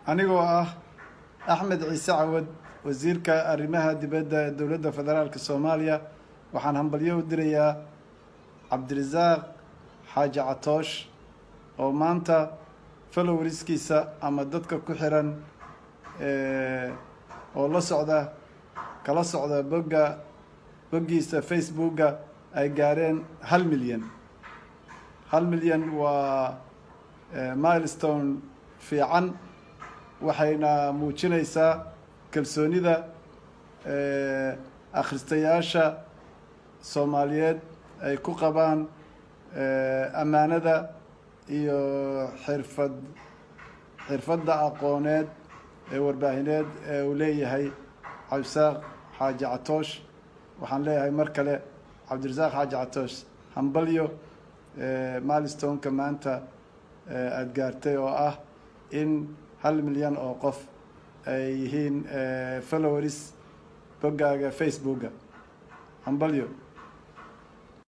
anigoo ah Axmed Ciise Cawad wasiirka arrimaha dibadda ee dowladda federaalka Soomaaliya waxaan hambalyo u dirayaa Cabdirasaaq Xaaji Catoosh oo maanta followers-kiisa ama dadka ku xiran oo kala socda boggiisa Facebook-ga ay gaareen 1 milyan. 1 milyan waa milestone fiican, waxayna muujinaysaa kalsoonida akhristayaasha Soomaaliyeed ay ku qabaan ammaanada iyo xirfadda aqooneed ee warbaahineed ee uu leeyahay Cabdirasaaq Xaaji Catoosh. waxaan leeyahay mar kale Cabdirasaaq Xaaji Catoosh hambalyo milestone-ka maanta aad gaartay oo ah in 1 milyan oo qof ay yihiin followers boggaaga Facebook-ga. hambalyo.